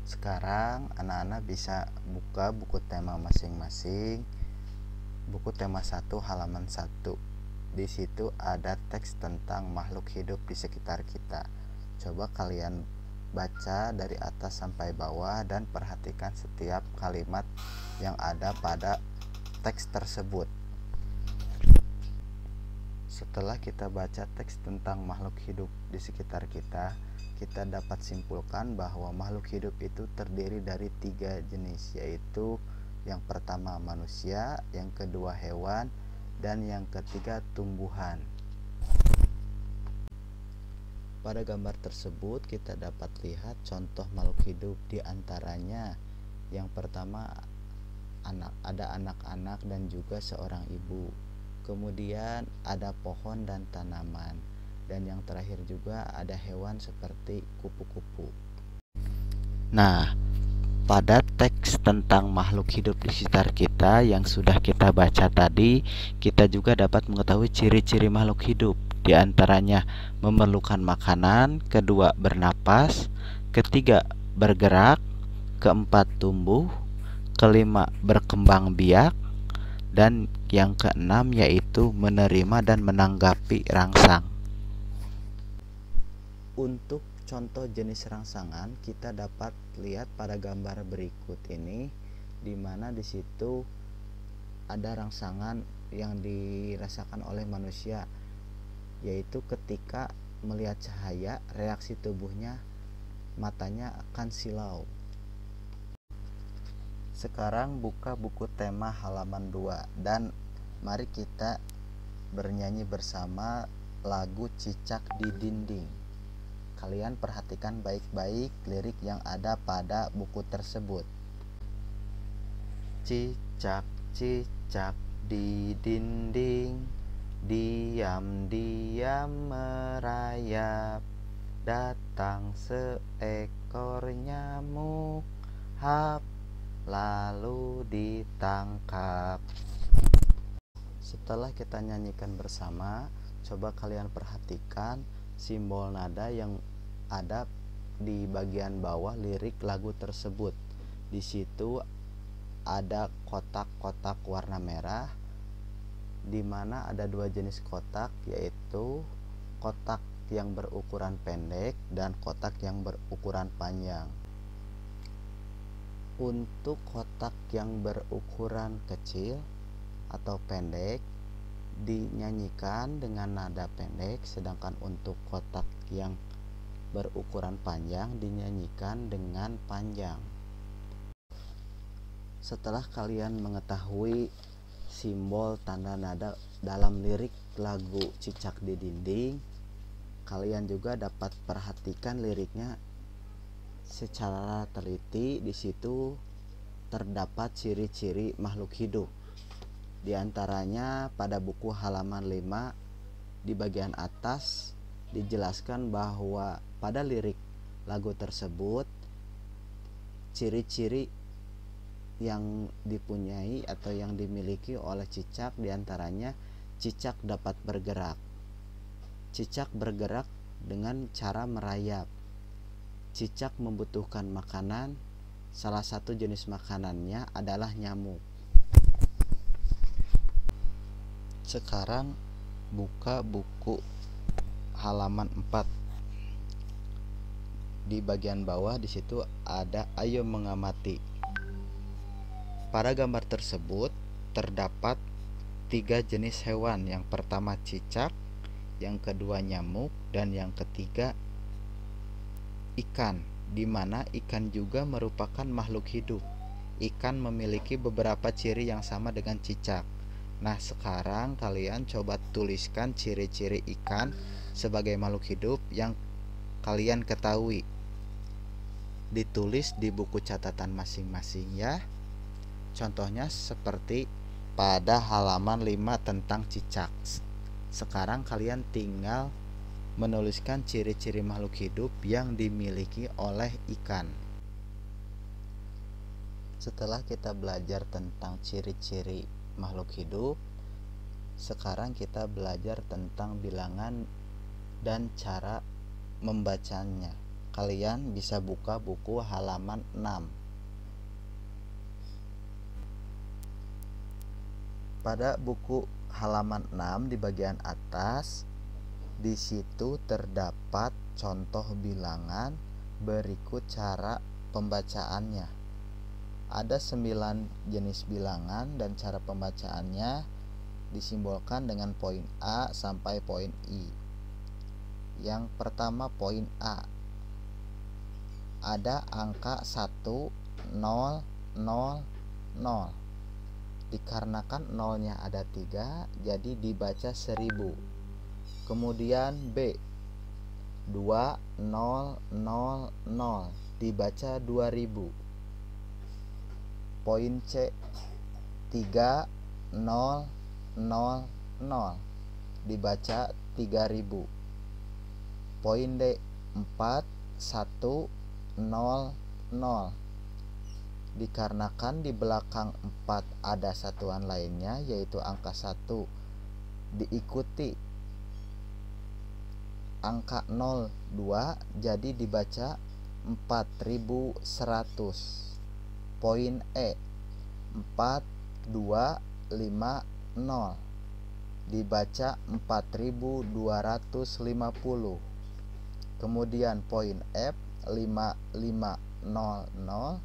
Sekarang anak-anak bisa buka buku tema masing-masing. Buku tema 1 halaman 1. Di situ ada teks tentang makhluk hidup di sekitar kita. Coba kalian baca dari atas sampai bawah dan perhatikan setiap kalimat yang ada pada teks tersebut. Setelah kita baca teks tentang makhluk hidup di sekitar kita dapat simpulkan bahwa makhluk hidup itu terdiri dari 3 jenis, yaitu yang pertama manusia, yang kedua hewan, dan yang ketiga tumbuhan. Pada gambar tersebut kita dapat lihat contoh makhluk hidup, di antaranya yang pertama ada anak-anak dan juga seorang ibu. Kemudian ada pohon dan tanaman. Dan yang terakhir juga ada hewan seperti kupu-kupu. Nah, pada teks tentang makhluk hidup di sekitar kita yang sudah kita baca tadi, kita juga dapat mengetahui ciri-ciri makhluk hidup. Di antaranya memerlukan makanan, kedua bernapas, ketiga bergerak, keempat tumbuh, kelima berkembang biak, dan yang keenam yaitu menerima dan menanggapi rangsang. Untuk contoh jenis rangsangan kita dapat lihat pada gambar berikut ini, di mana di situ ada rangsangan yang dirasakan oleh manusia, yaitu ketika melihat cahaya, reaksi tubuhnya matanya akan silau. Sekarang buka buku tema halaman 2 dan mari kita bernyanyi bersama lagu Cicak di Dinding. Kalian perhatikan baik-baik lirik yang ada pada buku tersebut. Cicak-cicak di dinding, diam-diam merayap, datang seekor nyamuk, hap, lalu ditangkap. Setelah kita nyanyikan bersama, coba kalian perhatikan simbol nada yang ada di bagian bawah lirik lagu tersebut. Di situ ada kotak-kotak warna merah, di mana ada 2 jenis kotak, yaitu kotak yang berukuran pendek dan kotak yang berukuran panjang. Untuk kotak yang berukuran kecil atau pendek dinyanyikan dengan nada pendek, sedangkan untuk kotak yang berukuran panjang dinyanyikan dengan panjang. Setelah kalian mengetahui simbol tanda nada dalam lirik lagu Cicak di Dinding, kalian juga dapat perhatikan liriknya secara teliti. Di situ terdapat ciri-ciri makhluk hidup. Di antaranya pada buku halaman 5 di bagian atas dijelaskan bahwa pada lirik lagu tersebut ciri-ciri yang dipunyai atau yang dimiliki oleh cicak, di antaranya cicak dapat bergerak. Cicak bergerak dengan cara merayap. Cicak membutuhkan makanan, salah satu jenis makanannya adalah nyamuk. Sekarang buka buku halaman 4. Di bagian bawah di situ ada ayo mengamati. Pada gambar tersebut terdapat 3 jenis hewan. Yang pertama cicak, yang kedua nyamuk, dan yang ketiga ikan, di mana ikan juga merupakan makhluk hidup. Ikan memiliki beberapa ciri yang sama dengan cicak. Nah, sekarang kalian coba tuliskan ciri-ciri ikan sebagai makhluk hidup yang kalian ketahui. ditulis di buku catatan masing-masing ya. Contohnya seperti pada halaman 5 tentang cicak. Sekarang kalian tinggal menuliskan ciri-ciri makhluk hidup yang dimiliki oleh ikan. Setelah kita belajar tentang ciri-ciri makhluk hidup, sekarang kita belajar tentang bilangan dan cara membacanya. Kalian bisa buka buku halaman 6. Pada buku halaman 6 di bagian atas, di situ terdapat contoh bilangan berikut cara pembacaannya. Ada 9 jenis bilangan dan cara pembacaannya disimbolkan dengan poin A sampai poin I. Yang pertama poin A. Ada angka 1, 0, 0, 0. Dikarenakan nolnya ada 3, jadi dibaca 1000. Kemudian B. 2, 0, 0, 0. Dibaca 2000. Poin C. 3, 0, 0, 0. Dibaca 3000. Poin D. 4, 1, 0, 0. Dikarenakan di belakang 4 ada satuan lainnya yaitu angka 1 diikuti angka 0, 2, jadi dibaca 4100. Poin E. 4, 2, 5, 0. Dibaca 4250. Kemudian poin F. 5500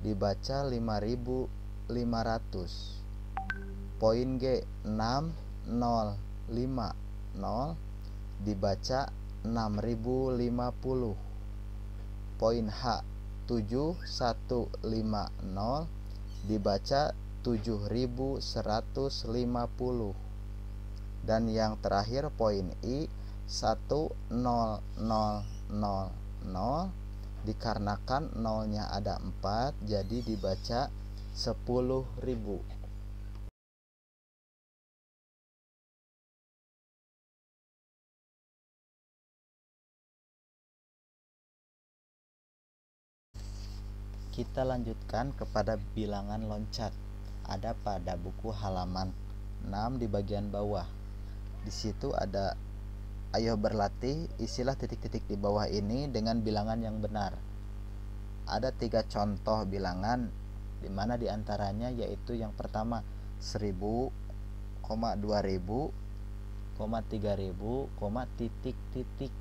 dibaca 5500. Poin G. 6050 dibaca 6050. Poin H. 7150 dibaca 7150. Dan yang terakhir poin I. 10000. Dikarenakan nolnya ada 4, jadi dibaca 10.000. Kita lanjutkan kepada bilangan loncat. Ada pada buku halaman 6 di bagian bawah. Di situ ada ayo berlatih, isilah titik-titik di bawah ini dengan bilangan yang benar. Ada 3 contoh bilangan di mana diantaranya yaitu yang pertama 1000, 2000, 3000, titik-titik,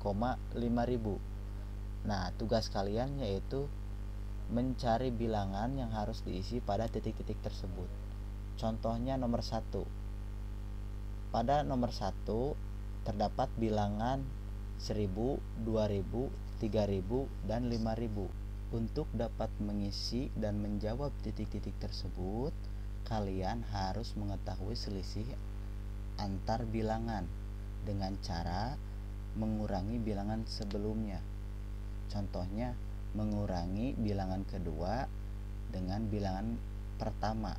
5000. Nah, tugas kalian yaitu mencari bilangan yang harus diisi pada titik-titik tersebut. Contohnya nomor 1. Pada nomor 1 terdapat bilangan 1000, 2000, 3000, dan 5000. Untuk dapat mengisi dan menjawab titik-titik tersebut, kalian harus mengetahui selisih antar bilangan dengan cara mengurangi bilangan sebelumnya. Contohnya, mengurangi bilangan kedua dengan bilangan pertama.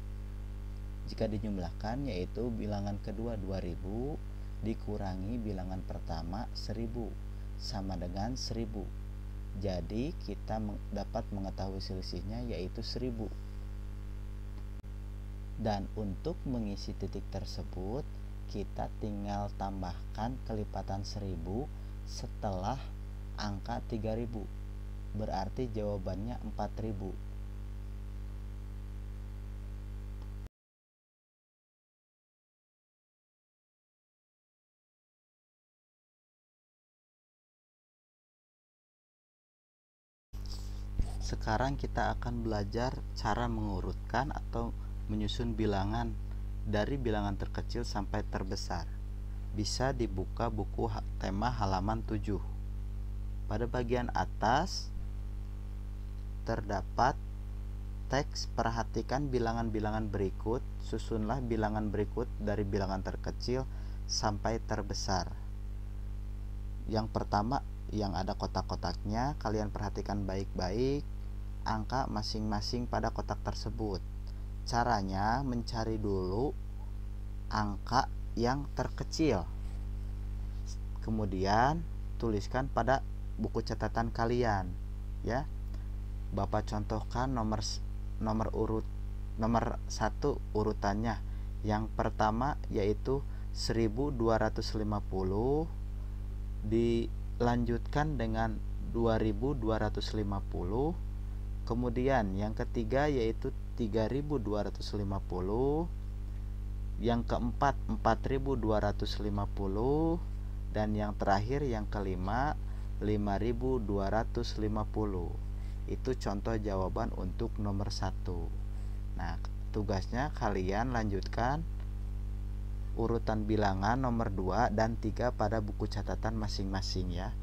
Jika dijumlahkan yaitu bilangan kedua 2000 dikurangi bilangan pertama 1000 sama dengan 1000. Jadi kita dapat mengetahui selisihnya yaitu 1000. Dan untuk mengisi titik tersebut kita tinggal tambahkan kelipatan 1000 setelah angka 3000. Berarti jawabannya 4000. Sekarang kita akan belajar cara mengurutkan atau menyusun bilangan dari bilangan terkecil sampai terbesar. Bisa dibuka buku tema halaman 7. Pada bagian atas terdapat teks perhatikan bilangan-bilangan berikut, susunlah bilangan berikut dari bilangan terkecil sampai terbesar. Yang pertama yang ada kotak-kotaknya, kalian perhatikan baik-baik angka masing-masing pada kotak tersebut. Caranya mencari dulu angka yang terkecil, kemudian tuliskan pada buku catatan kalian ya. Bapak contohkan nomor 1 urutannya. Yang pertama yaitu 1250 dilanjutkan dengan 2250. Kemudian yang ketiga yaitu 3250, yang keempat 4250, dan yang terakhir yang kelima 5250. Itu contoh jawaban untuk nomor 1. Nah, tugasnya kalian lanjutkan urutan bilangan nomor 2 dan 3 pada buku catatan masing-masing ya.